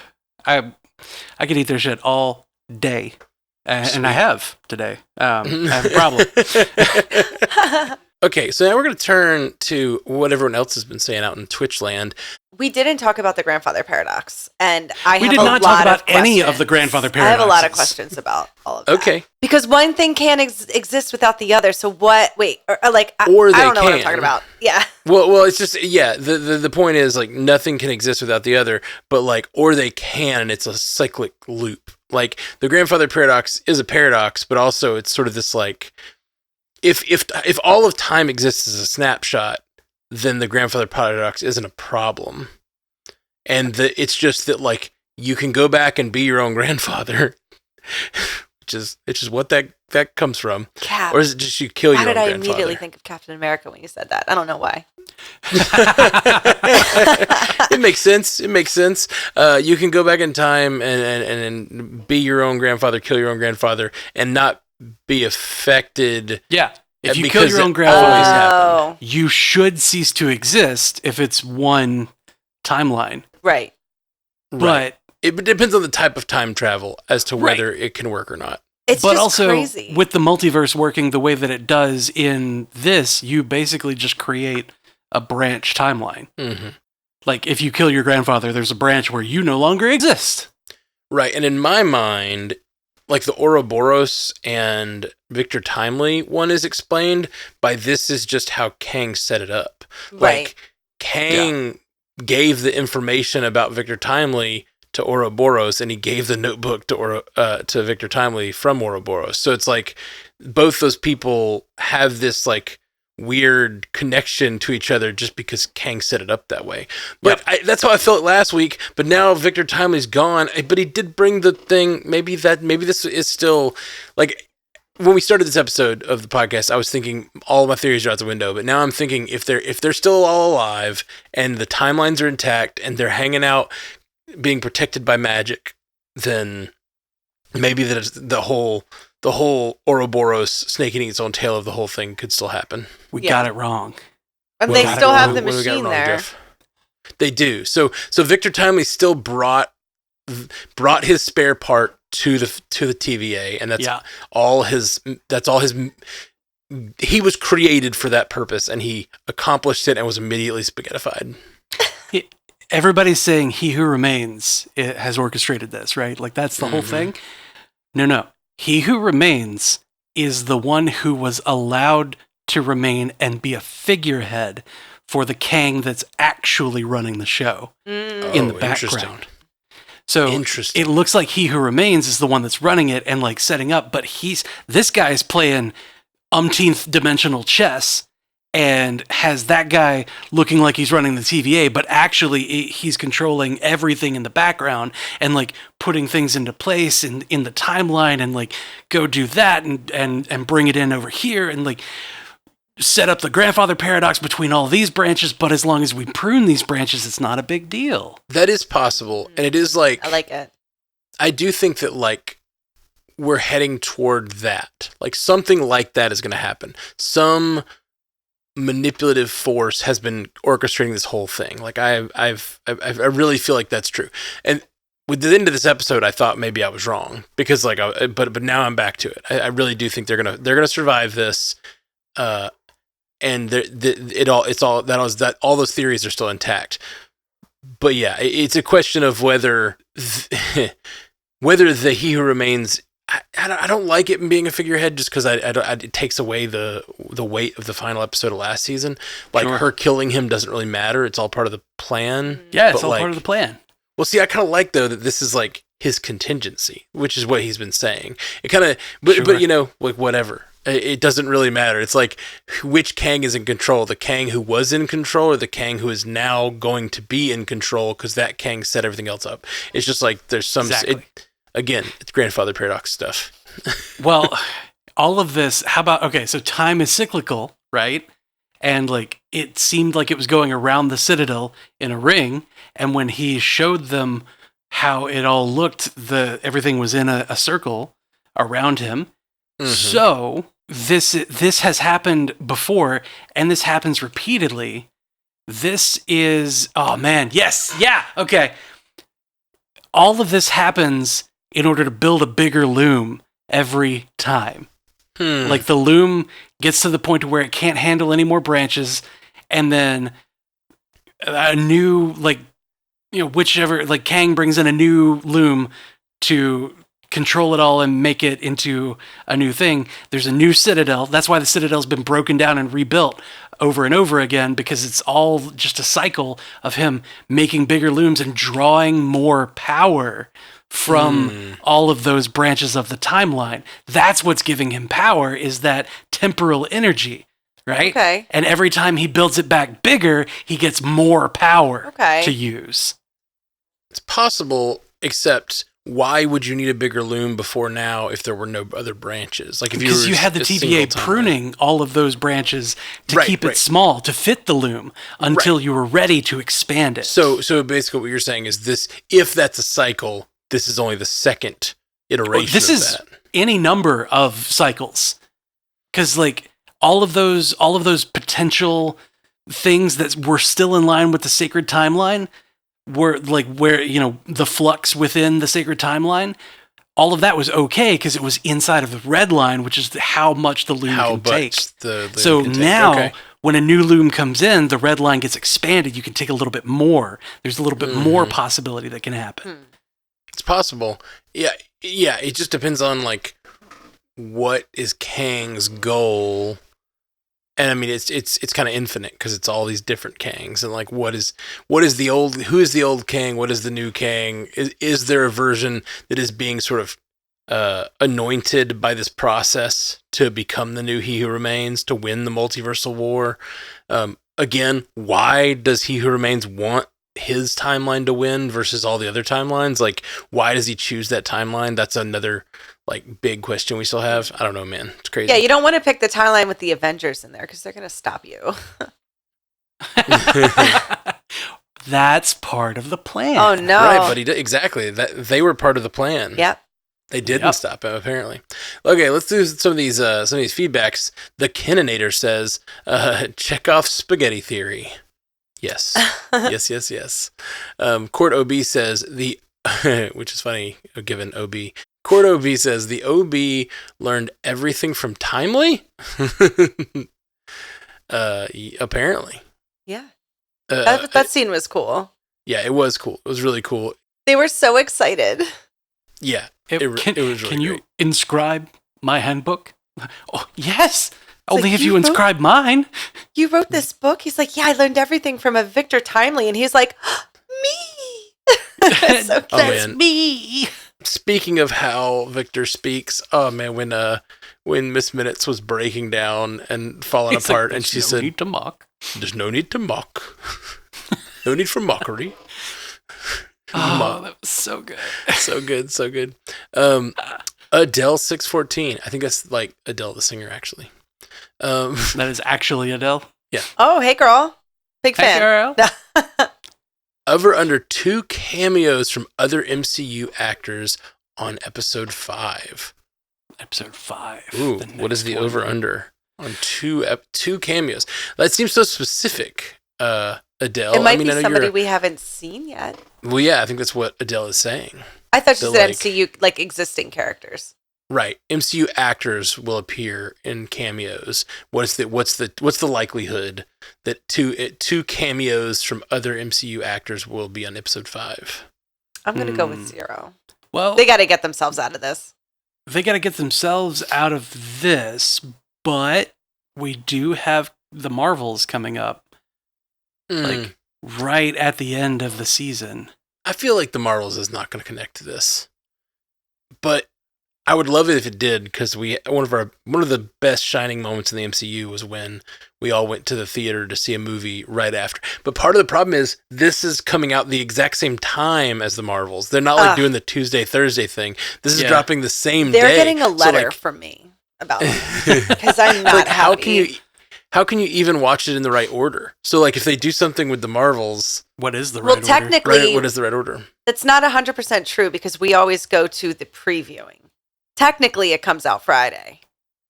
could eat their shit all day. And I have today. I have a problem. Okay, so now we're going to turn to what everyone else has been saying out in Twitch land. We didn't talk about the grandfather paradox, and we did not talk about any of the grandfather paradoxes. I have a lot of questions about all of that. Okay. Because one thing can't exist without the other, so what, I don't know what I'm talking about. Yeah. Well, it's just, the point is, like, nothing can exist without the other, but, like, or they can, and it's a cyclic loop. Like, the grandfather paradox is a paradox, but also it's sort of this, like, if all of time exists as a snapshot, then the grandfather paradox isn't a problem. And it's just that, like, you can go back and be your own grandfather, which is what that comes from. Cap. Or is it just you kill your own grandfather? Why did I immediately think of Captain America when you said that? I don't know why. It makes sense. You can go back in time and be your own grandfather, kill your own grandfather, and not be affected. Yeah. If you kill your own grandfather, you should cease to exist if it's one timeline. Right. But it depends on the type of time travel as to whether it can work or not. But just also, crazy. With the multiverse working the way that it does in this, you basically just create a branch timeline. Mm-hmm. Like, if you kill your grandfather, there's a branch where you no longer exist. Right, and in my mind, like the Ouroboros and Victor Timely one is explained by this is just how Kang set it up. Right. Like, Kang gave the information about Victor Timely to Ouroboros, and he gave the notebook to Victor Timely from Ouroboros. So it's like both those people have this like weird connection to each other just because Kang set it up that way. But that's how I felt last week. But now Victor Timely's gone. But he did bring the thing. Maybe this is still like when we started this episode of the podcast. I was thinking all my theories are out the window. But now I'm thinking if they're still all alive and the timelines are intact and they're hanging out, being protected by magic, then maybe the whole Ouroboros snake eating its own tail of the whole thing could still happen. We got it wrong. And they still have the machine there. Jeff? They do. So Victor Timely still brought brought his spare part to the TVA, and that's all his. That's all his. He was created for that purpose, and he accomplished it, and was immediately spaghettified. Everybody's saying He Who Remains has orchestrated this, right? Like that's the whole thing. No. He Who Remains is the one who was allowed to remain and be a figurehead for the Kang that's actually running the show in the background. So it looks like He Who Remains is the one that's running it and like setting up, but this guy is playing umpteenth dimensional chess and has that guy looking like he's running the TVA, but actually he's controlling everything in the background and like putting things into place in the timeline and like go do that and bring it in over here and like set up the grandfather paradox between all these branches, but as long as we prune these branches, it's not a big deal. That is possible. And it is like... I like it. I do think that like we're heading toward that. Like something like that is going to happen. Some manipulative force has been orchestrating this whole thing. Like I really feel like that's true. And with the end of this episode, I thought maybe I was wrong because like, but now I'm back to it. I really do think they're gonna survive this. And all those theories are still intact. But yeah, it's a question of whether the He Who Remains. I don't like it being a figurehead just because it takes away the weight of the final episode of last season. Like her killing him doesn't really matter. It's all part of the plan. Yeah, it's all part of the plan. Well, see, I kind of like though that this is like his contingency, which is what he's been saying. It kind of, but you know, like whatever. It doesn't really matter. It's like which Kang is in control, the Kang who was in control or the Kang who is now going to be in control because that Kang set everything else up. It's just like there's some... Exactly. Again, it's grandfather paradox stuff. Well, all of this, how about, okay, so time is cyclical, right? And like, it seemed like it was going around the Citadel in a ring. And when he showed them how it all looked, everything was in a circle around him. Mm-hmm. So this has happened before, and this happens repeatedly. This is, oh man, yes, yeah, okay. All of this happens in order to build a bigger loom every time. Like the loom gets to the point where it can't handle any more branches, and then a new, like, you know, whichever, like Kang brings in a new loom to control it all and make it into a new thing. There's a new Citadel. That's why the Citadel's been broken down and rebuilt over and over again, because it's all just a cycle of him making bigger looms and drawing more power from all of those branches of the timeline. That's what's giving him power, is that temporal energy, right? Okay. And every time he builds it back bigger, he gets more power to use. It's possible, except why would you need a bigger loom before now if there were no other branches? Like if because you had the TVA pruning all of those branches to keep it small, to fit the loom until you were ready to expand it. So basically what you're saying is this, if that's a cycle, this is only the second iteration this of is that. Any number of cycles. Because like all of those potential things that were still in line with the sacred timeline were like where, you know, the flux within the sacred timeline, all of that was okay because it was inside of the red line, which is how much the loom can take. So now when a new loom comes in, the red line gets expanded. You can take a little bit more. There's a little bit more possibility that can happen. It's possible. Yeah. It just depends on like what is Kang's goal. And I mean, it's kind of infinite because it's all these different Kangs, and like, who is the old Kang? What is the new Kang? Is there a version that is being sort of anointed by this process to become the new He Who Remains, to win the multiversal war? Again, why does He Who Remains want his timeline to win versus all the other timelines? Like, why does he choose that timeline? That's another like big question we still have. I don't know, man. It's crazy. Yeah, you don't want to pick the timeline with the Avengers in there because they're going to stop you. That's part of the plan. Oh no! Right, but exactly that they were part of the plan. Yep. They didn't stop him, apparently. Okay, let's do some of these feedbacks. The Keninator says, Chekhov's spaghetti theory. Yes. yes. Court OB says, the which is funny given OB. Court OB says the OB learned everything from Timely. Apparently. Yeah. That scene was cool. Yeah, it was cool. It was really cool. They were so excited. Yeah. It was really Can you great. inscribe my handbook? Oh, yes. Only if you inscribe mine. You wrote this book? He's like, yeah, I learned everything from a Victor Timely. And he's like, me. So that's me. Speaking of how Victor speaks, oh man, when Miss Minutes was breaking down and falling apart, and she said, need to mock. There's no need to mock. No need for mockery. Oh, that was so good. So good. Adele 614. I think that's like Adele the singer, actually. That is actually Adele? Yeah. Oh, hey, girl. Big fan. Girl. Over under 2 cameos from other MCU actors on episode 5. Episode 5. Ooh, what is the over under on 2 cameos? That seems so specific, Adele. It might be somebody we haven't seen yet. Well, yeah, I think that's what Adele is saying. I thought she said MCU, like existing characters. Right. MCU actors will appear in cameos. What's the likelihood that two cameos from other MCU actors will be on episode 5? I'm going to go with 0. Well, they got to get themselves out of this. They got to get themselves out of this, but we do have the Marvels coming up. Like right at the end of the season. I feel like the Marvels is not going to connect to this. But I would love it if it did, because one of the best shining moments in the MCU was when we all went to the theater to see a movie right after. But part of the problem is this is coming out the exact same time as the Marvels. They're not like doing the Tuesday, Thursday thing. This is dropping the same day. They're getting a letter from me about it because I'm not happy. How can you even watch it in the right order? So, like, if they do something with the Marvels, what is the right order? Well, technically, what is the right order? That's not 100% true because we always go to the previewing. Technically, it comes out Friday.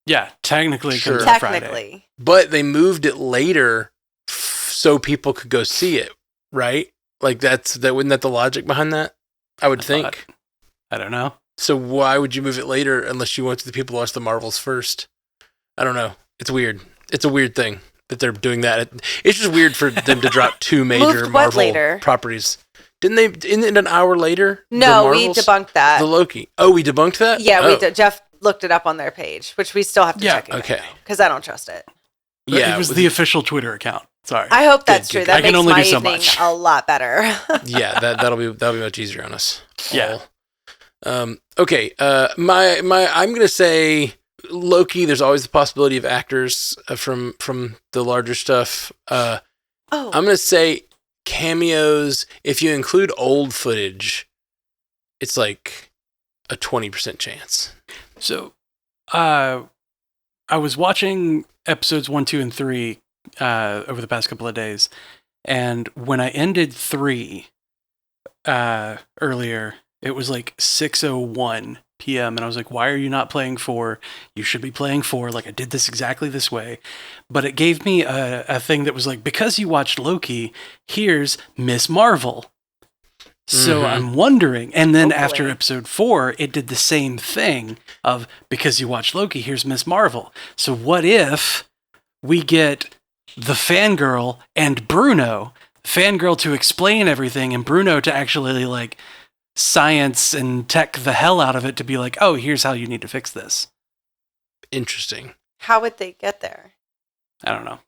Yeah, technically it comes out Friday. But they moved it later so people could go see it, right? Like, wasn't that the logic behind that? I would think. I don't know. So why would you move it later unless you want the people to watch the Marvels first? I don't know. It's weird. It's a weird thing that they're doing that. It's just weird for them to drop 2 major Marvel properties. Isn't it an hour later? No, we debunked that. The Loki. Oh, we debunked that? Yeah, we did. Jeff looked it up on their page, which we still have to check again. Okay. Because I don't trust it. Yeah, it was the official Twitter account. Sorry. I hope that's true. That makes my evening a lot better. Yeah, that'll be much easier on us. Yeah. Okay. I'm gonna say Loki. There's always the possibility of actors from the larger stuff. I'm gonna say cameos. If you include old footage, it's like a 20% chance. So, I was watching episodes 1, 2, and 3 over the past couple of days, and when I ended 3 earlier, it was like 6:01 p.m. and I was like, "Why are you not playing 4? You should be playing 4. Like I did this exactly this way." But it gave me a thing that was like, because you watched Loki, here's Miss Marvel. So I'm wondering, and then after episode 4, it did the same thing of, because you watched Loki, here's Miss Marvel. So what if we get the fangirl and Bruno, fangirl to explain everything and Bruno to actually like science and tech the hell out of it to be like, oh, here's how you need to fix this. Interesting. How would they get there? I don't know.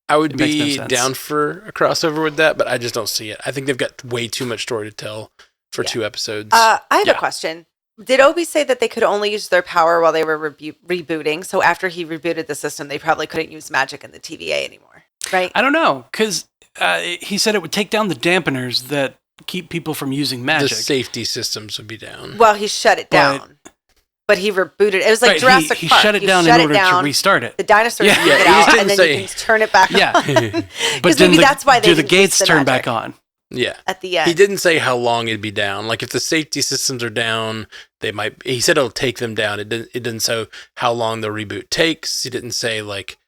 I would be down for a crossover with that, but I just don't see it. I think they've got way too much story to tell for 2 episodes. I have a question. Did Obi say that they could only use their power while they were rebooting? So after he rebooted the system, they probably couldn't use magic in the TVA anymore, right? I don't know, because he said it would take down the dampeners that keep people from using magic. The safety systems would be down. Well, he shut it down. But he rebooted it. It was like Jurassic Park. He shut it down in order to restart it. The dinosaurs would get out, and then you can turn it back on. But maybe that's why they do the gates turn back on. Yeah. At the end. He didn't say how long it'd be down. Like if the safety systems are down, they might. He said it'll take them down. It didn't say how long the reboot takes. He didn't say like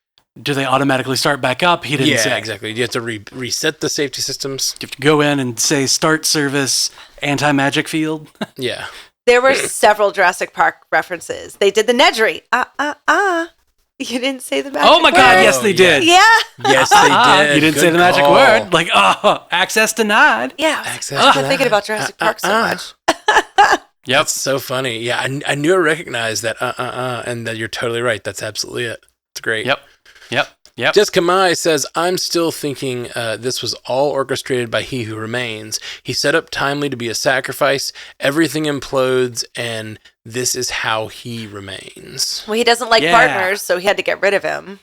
do they automatically start back up? He didn't say. Yeah, exactly. You have to reset the safety systems. You have to go in and say start service, anti-magic field. Yeah. There were several Jurassic Park references. They did the Nedry. You didn't say the magic word. Oh my God, yes they did. Yeah. Yes, they did. You didn't say the magic word. Like, access denied. Yeah. Access I was thinking about Jurassic Park so much. Yep. That's so funny. Yeah, I knew I recognized that and that you're totally right. That's absolutely it. It's great. Yep. Jessica Mai says, I'm still thinking this was all orchestrated by He Who Remains. He set up Timely to be a sacrifice. Everything implodes, and this is how he remains. Well, he doesn't like partners, so he had to get rid of him.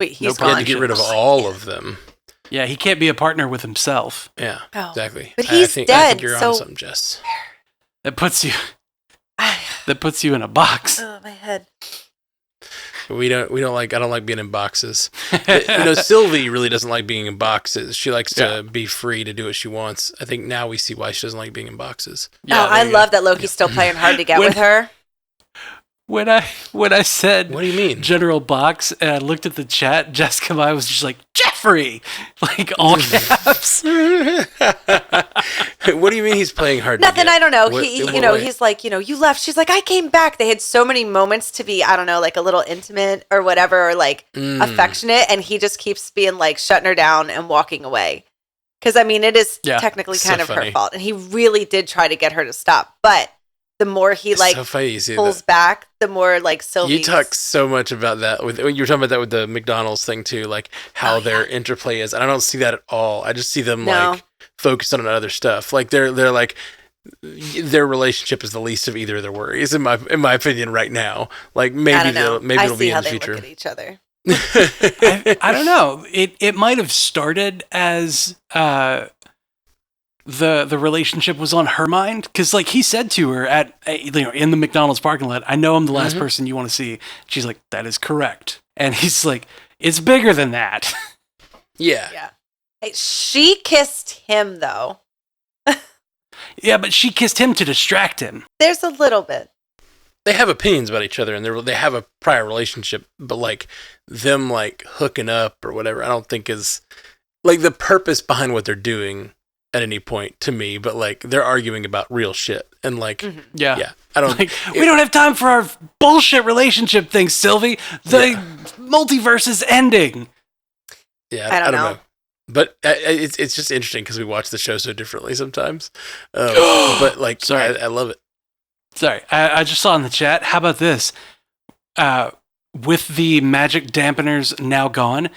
Wait, he's gone. He had to get rid of all of them. Yeah, he can't be a partner with himself. Yeah, exactly. But he's dead. I think you're on something, Jess. That puts you in a box. Oh, my head. I don't like being in boxes. Sylvie really doesn't like being in boxes. She likes to be free to do what she wants. I think now we see why she doesn't like being in boxes. Yeah, I love that Loki's still playing hard to get with her. When I said, what do you mean, General Box, and I looked at the chat, Jessica Mai was just like, Jeffrey, like all caps. What do you mean he's playing hard? Nothing. To get? I don't know. What, he's like, you left. She's like, I came back. They had so many moments to be, I don't know, like a little intimate or whatever, or like affectionate, and he just keeps being like shutting her down and walking away. Because I mean, it is technically kind of her fault, and he really did try to get her to stop, but. The more he pulls back, the more like Sylvie. You talk so much about that you were talking about that with the McDonald's thing too, like how their interplay is, and I don't see that at all. I just see them like focused on other stuff. Like they're like their relationship is the least of either of their worries in my opinion right now. Like maybe it'll be in the future. Look at each other. I don't know. It might have started as the relationship was on her mind, because like he said to her in the McDonald's parking lot, I know I'm the last person you want to see. She's like, that is correct, and he's like, it's bigger than that. Yeah. Hey, she kissed him though. Yeah, but she kissed him to distract him. There's a little bit. They have opinions about each other, and they have a prior relationship, but like them like hooking up or whatever, I don't think is like the purpose behind what they're doing at any point to me, but like they're arguing about real shit and like I don't we don't have time for our bullshit relationship thing, Sylvie. The multiverse is ending. Yeah, I don't know. But it's just interesting because we watch the show so differently sometimes. But like, sorry, I love it. Sorry, I just saw in the chat. How about this? With the magic dampeners now gone,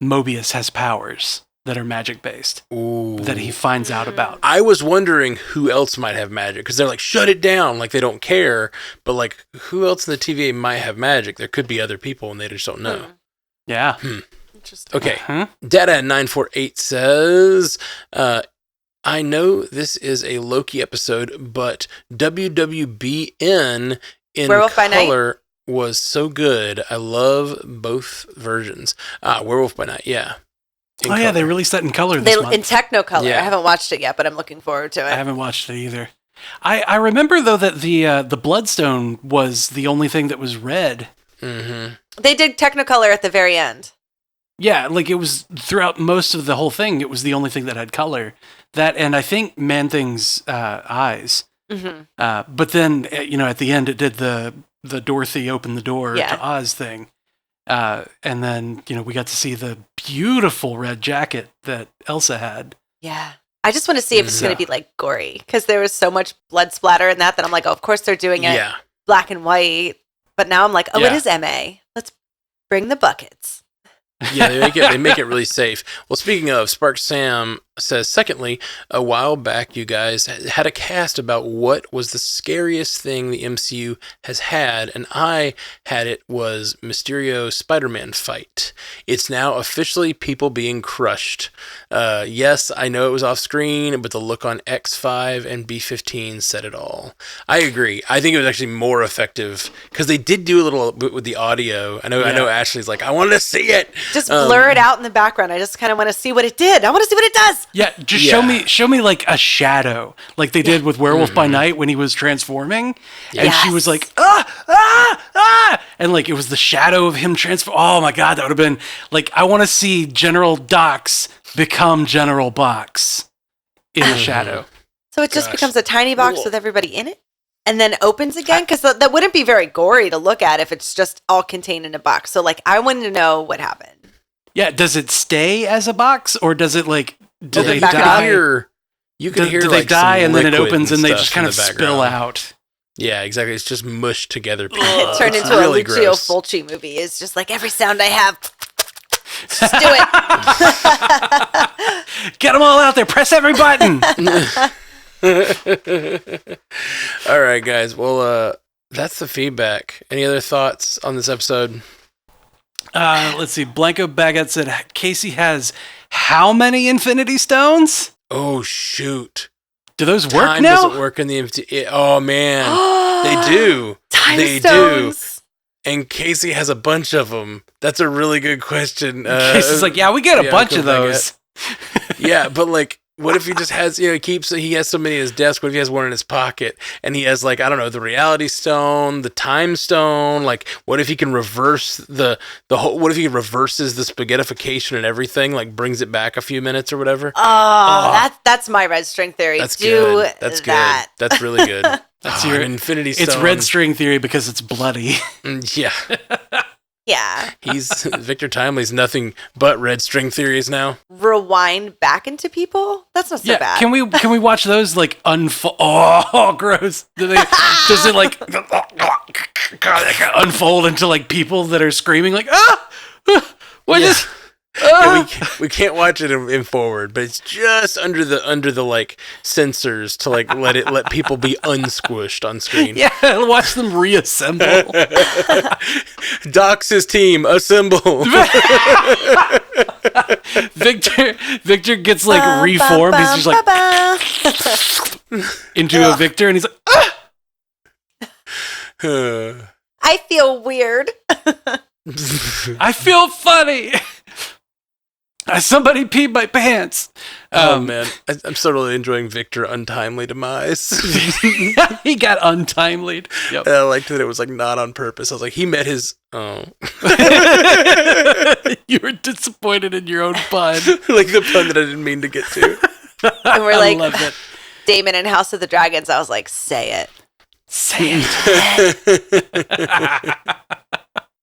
Mobius has powers that are magic based that he finds out about. I was wondering who else might have magic, because they're like, shut it down, like they don't care. But like, who else in the TVA might have magic? There could be other people and they just don't know. Yeah. Interesting. Okay. Data948 says, I know this is a Loki episode, but WWBN in Werewolf by color was so good. I love both versions. Werewolf by Night, yeah. Yeah, they released that in color this month. In Technicolor. I haven't watched it yet, but I'm looking forward to it. I haven't watched it either. I remember, though, that the Bloodstone was the only thing that was red. Mm-hmm. They did Technicolor at the very end. Yeah, like it was throughout most of the whole thing, it was the only thing that had color. That, and I think Man-Thing's eyes. Mm-hmm. But then, at the end, it did the Dorothy open the door to Oz thing. And then, we got to see the beautiful red jacket that Elsa had. Yeah. I just want to see if it's going to be like gory, because there was so much blood splatter in that I'm like, oh, of course they're doing it black and white. But now I'm like, it is MA. Let's bring the buckets. Yeah, they make it really safe. Well, speaking of, Spark Sam says, secondly, a while back you guys had a cast about what was the scariest thing the MCU has had, and I had it was Mysterio Spider-Man fight. It's now officially people being crushed. Yes, I know it was off screen, but the look on X5 and B15 said it all. I agree. I think it was actually more effective because they did do a little bit with the audio. I know Ashley's like, I wanted to see it. Just blur it out in the background. I just kind of want to see what it did. I want to see what it does. Yeah, just show me like a shadow, like they did with Werewolf by Night when he was transforming, and she was like, and like it was the shadow of him transform. Oh my god, that would have been like, I want to see General Dox become General Box in the shadow. So it just becomes a tiny box with everybody in it, and then opens again? Because that wouldn't be very gory to look at if it's just all contained in a box. So like, I wanted to know what happened. Yeah, does it stay as a box, or does it like, do they die? You can hear do like they die and then it opens and they stuff just kind in of the spill out? Yeah, exactly. It's just mushed together. It turned into really a Lucio gross. Fulci movie. It's just like every sound I have, just do it. Get them all out there. Press every button. All right, guys. Well, that's the feedback. Any other thoughts on this episode? Let's see. Blanco Baguette said Casey has how many Infinity Stones? Oh, shoot. Do those work Time now? doesn't work in the oh, man. They do. Time stones. Do. And Casey has a bunch of them. That's a really good question. Casey's like, yeah, we get a bunch of those. Yeah, but like, what if he just has, he has so many in his desk. What if he has one in his pocket and he has like, I don't know, the reality stone, the time stone. Like, what if he can reverse the whole, what if he reverses the spaghettification and everything, like brings it back a few minutes or whatever? That's my red string theory. That's Do good. That's that. good. That's really good. That's your Infinity Stone. It's red string theory because it's bloody. Yeah. Yeah. Victor Timely's nothing but red string theories now. Rewind back into people? That's not so bad. Can we watch those like unfold? Oh, gross. Does it like unfold into like people that are screaming like, what is? Yeah, we can't watch it in forward, but it's just under the like sensors to like let people be unsquished on screen. Yeah, watch them reassemble. Dox's team assemble. Victor gets like reformed. He's just like into a Victor, and he's like, I feel weird. I feel funny. Somebody peed my pants. Oh man, I'm so really enjoying Victor untimely demise. He got untimely. Yep. I liked that it was like not on purpose. I was like, he met his. Oh, you were disappointed in your own pun, like the pun that I didn't mean to get to. And we're like, Damon in House of the Dragons. I was like, say it.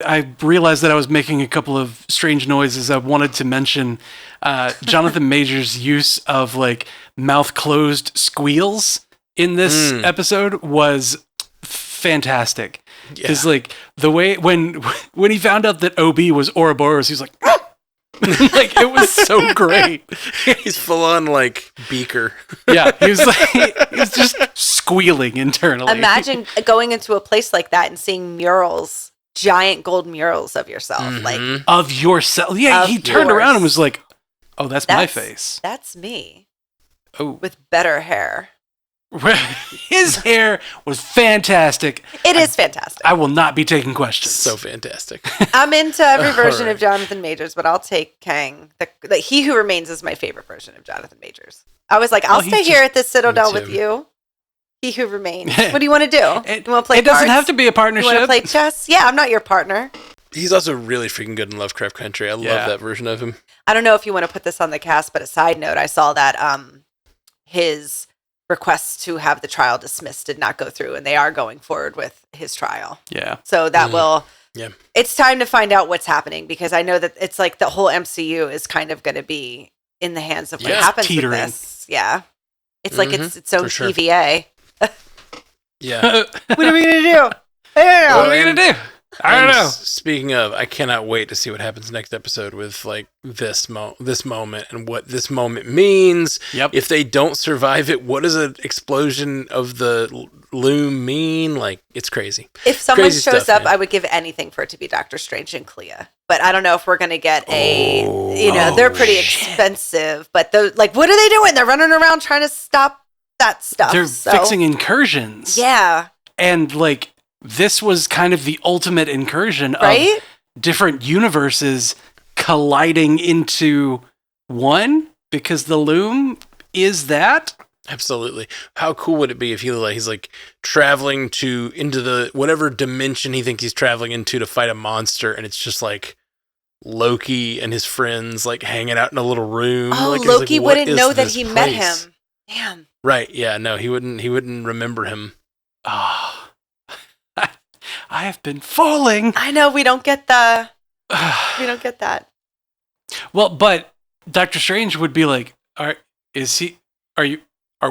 I realized that I was making a couple of strange noises. I wanted to mention Jonathan Majors' use of like mouth closed squeals in this episode was fantastic. Because like the way when he found out that OB was Ouroboros, he was like, like it was so great. He's full on like Beaker. Yeah, he was just squealing internally. Imagine going into a place like that and seeing murals. Giant gold murals of yourself, like of yourself. Yeah, he turned around and was like, "Oh, that's my face. That's me." Oh, with better hair. His hair was fantastic. It is fantastic. I will not be taking questions. So fantastic. I'm into every version of Jonathan Majors, but I'll take Kang. The He Who Remains is my favorite version of Jonathan Majors. I was like, I'll stay here at this Citadel with you. He Who Remains. What do you want to do? You want to play It doesn't have to be a partnership. You want to play chess? Yeah, I'm not your partner. He's also really freaking good in Lovecraft Country. I love that version of him. I don't know if you want to put this on the cast, but a side note, I saw that his request to have the trial dismissed did not go through, and they are going forward with his trial. Yeah. So that will... Yeah. It's time to find out what's happening, because I know that it's like the whole MCU is kind of going to be in the hands of what happens with this. Yeah. It's like its own TVA. Yeah. What are we going to do? I don't know. What are we going to do? I don't know. Speaking of, I cannot wait to see what happens next episode with like this moment and what this moment means. Yep. If they don't survive it, what does an explosion of the loom mean? Like, it's crazy. If someone crazy shows stuff, up, man. I would give anything for it to be Doctor Strange and Clea. But I don't know if we're going to get they're pretty expensive. But what are they doing? They're running around trying to stop that stuff. They're fixing incursions. Yeah. And like, this was kind of the ultimate incursion right? of different universes colliding into one because the loom is that. Absolutely. How cool would it be if he's like traveling into the whatever dimension he thinks he's traveling into to fight a monster, and it's just like Loki and his friends like hanging out in a little room. Oh, like, Loki like, wouldn't know that he met him. Damn. Right. Yeah. No, he wouldn't remember him. Oh, I have been falling. I know we don't get that. Well, but Doctor Strange would be like, are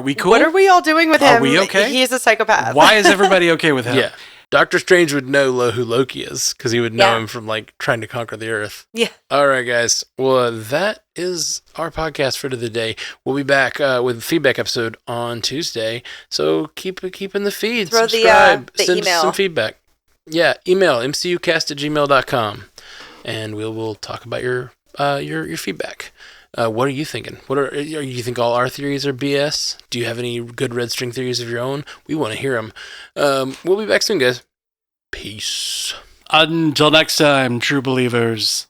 we cool? What are we all doing with him? Are we okay? He's a psychopath. Why is everybody okay with him? Yeah. Doctor Strange would know who Loki is because he would know him from like trying to conquer the Earth. Yeah. All right, guys. Well, that is our podcast for today. We'll be back with a feedback episode on Tuesday. So keep in the feed. Throw subscribe. the send email. Some feedback. Yeah. Email mcucast@gmail.com, and we'll talk about your feedback. What are you thinking? You think all our theories are BS? Do you have any good red string theories of your own? We want to hear them. We'll be back soon, guys. Peace. Until next time, true believers.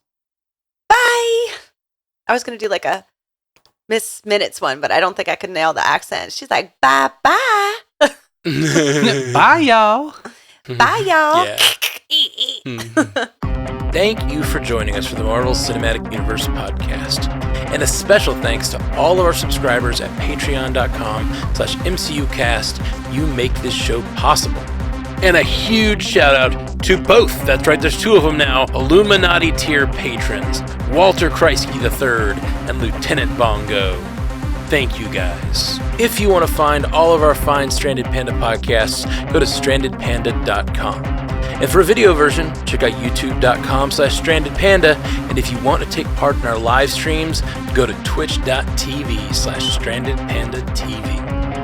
Bye. I was going to do like a Miss Minutes one, but I don't think I could nail the accent. She's like, bye-bye. Bye, y'all. Bye, y'all. Yeah. Thank you for joining us for the Marvel Cinematic Universe podcast. And a special thanks to all of our subscribers at patreon.com/MCUcast. You make this show possible. And a huge shout out to both, that's right, there's two of them now, Illuminati tier patrons, Walter Kreisky III and Lieutenant Bongo. Thank you, guys. If you want to find all of our fine Stranded Panda podcasts, go to strandedpanda.com. And for a video version, check out youtube.com/strandedpanda. And if you want to take part in our live streams, go to twitch.tv/strandedpandatv.